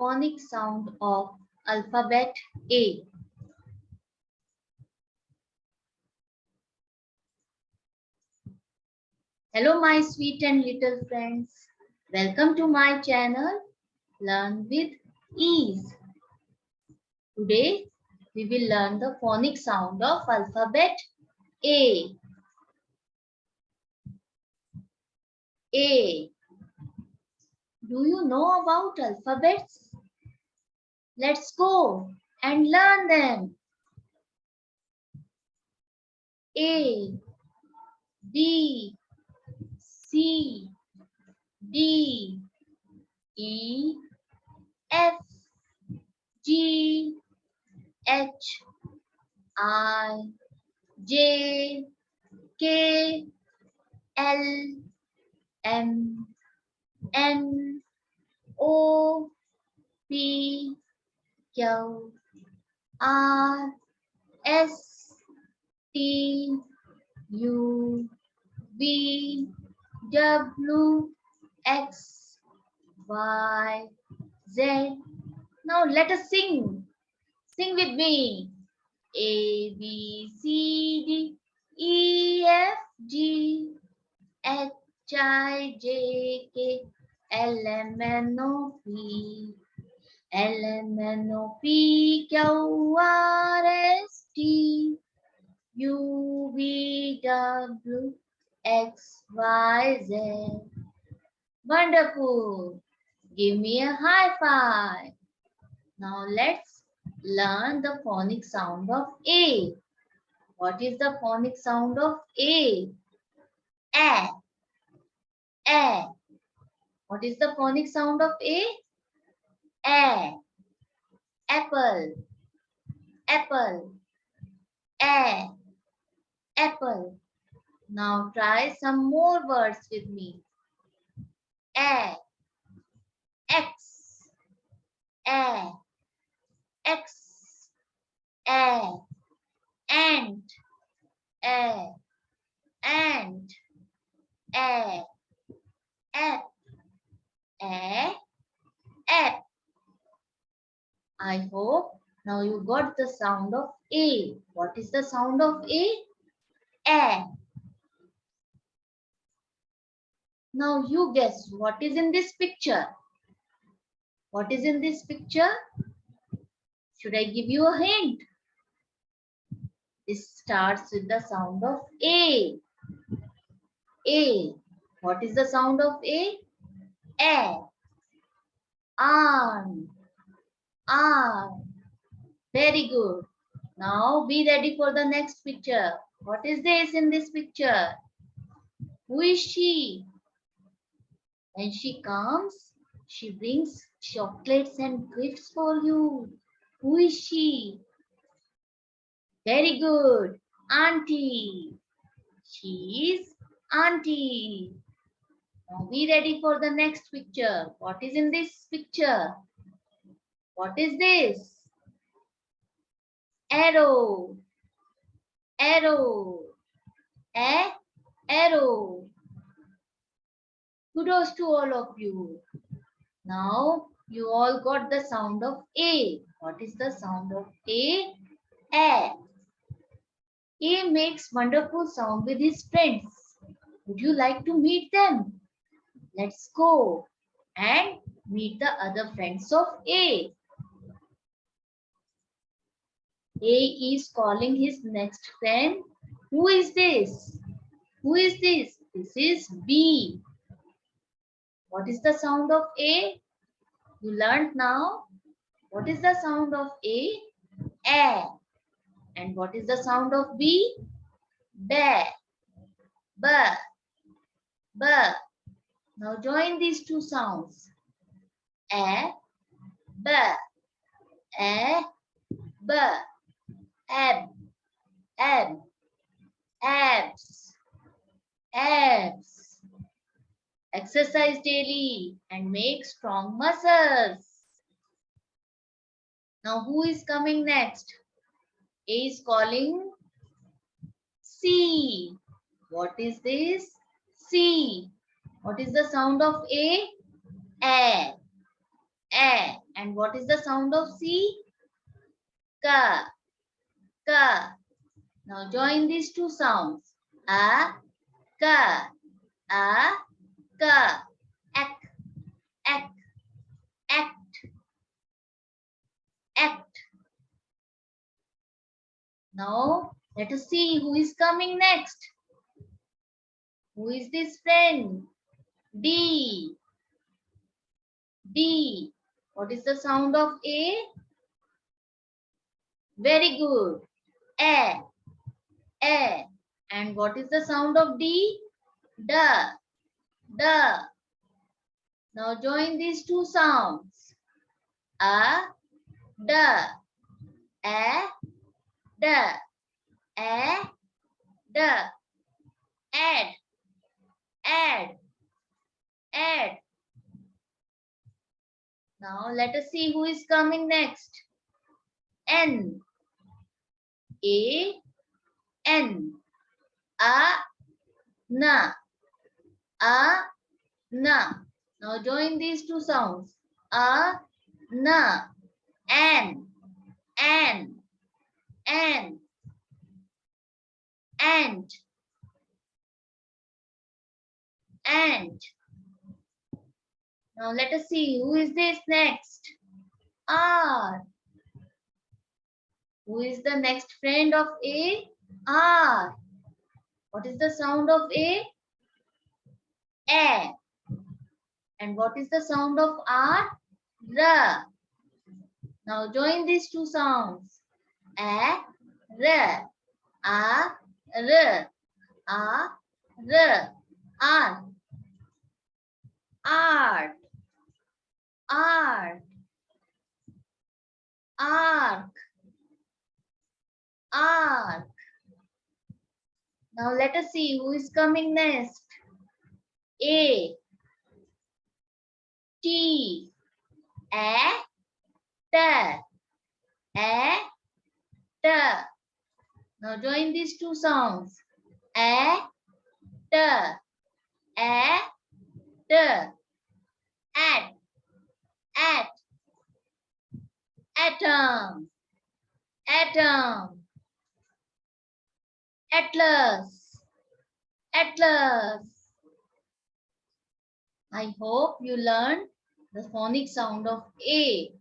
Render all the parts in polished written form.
phonic sound of alphabet A. Hello my sweet and little friends. Welcome to my channel Learn with Ease. Today we will learn the phonic sound of alphabet A. A. Do you know about alphabets? Let's go and learn them. A, B, C, D, E, F, G, H, I, J, K, L, M, N, O, P, Q, R, S, T, U, V, W, X, Y, Z. Now let us sing. Sing with me. A, B, C, D, E, F, G, H, I, J, K, L, M, N, O, P. L, M, N, O, P, Q, R, S, T, U, V, W, X, Y, Z. Wonderful. Give me a high five. Now let's learn the phonic sound of A. What is the phonic sound of A? A. A. What is the phonic sound of A? A. Apple. Apple. A. Apple. Now try some more words with me. A. X. A. X. A. Ant. A. Ant. A. App. A. App. I hope now you got the sound of A. What is the sound of A? A. Now you guess what is in this picture? What is in this picture? Should I give you a hint? This starts with the sound of A. A. What is the sound of A? A. Arm. Arm. Very good. Now be ready for the next picture. What is this in this picture? Who is she? When she comes, she brings chocolates and gifts for you. Who is she? Very good. Auntie. She is Auntie. Now be ready for the next picture. What is in this picture? What is this? Arrow. Arrow. A arrow. Kudos to all of you. Now you all got the sound of A. What is the sound of A? A. A makes wonderful sound with his friends. Would you like to meet them? Let's go and meet the other friends of A. A is calling his next friend. Who is this? Who is this? This is B. What is the sound of A? You learned now. What is the sound of A? A. And what is the sound of B? Ba. Ba. Ba. Now join these two sounds. A. Ba. A. Ba. Ab. Ab. Abs. Abs. Exercise daily and make strong muscles. Now who is coming next? A is calling C. What is this? C. What is the sound of A? A. A. And what is the sound of C? Ka. Ka. Now join these two sounds. A. Ka. A. Ka. Ak. Ak. Act. Act. Now let us see who is coming next. Who is this friend? D. D. What is the sound of A? Very good. A. A. And what is the sound of D? Da. Da. Now join these two sounds. A. Da. A. Da. A. Da. Add. Add. Add. Now let us see who is coming next. N. A. N. A. Na. A. Na. Now join these two sounds. A. Na. An. An. An. And. And. Now let us see who is this next. R. Who is the next friend of A? R. What is the sound of A? A. And what is the sound of R? R. Now join these two sounds. A. R. A. R. A. R. R. Art. Art. Arc. Arc. Now let us see who is coming next. A. T. A. T. A. T. Now join these two sounds. A. T. A. T. At. At. Atom. Atom. Atlas. Atlas. I hope you learned the phonic sound of A.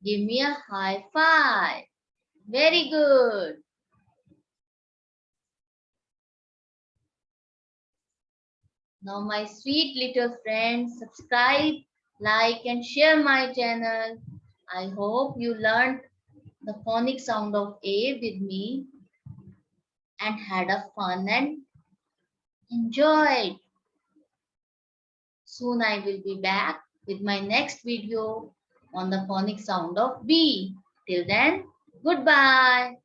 Give me a high five. Very good. Now my sweet little friends, subscribe, like and share my channel. I hope you learned the phonic sound of A with me and had a fun and enjoyed. Soon I will be back with my next video on the phonic sound of B. Till then, goodbye.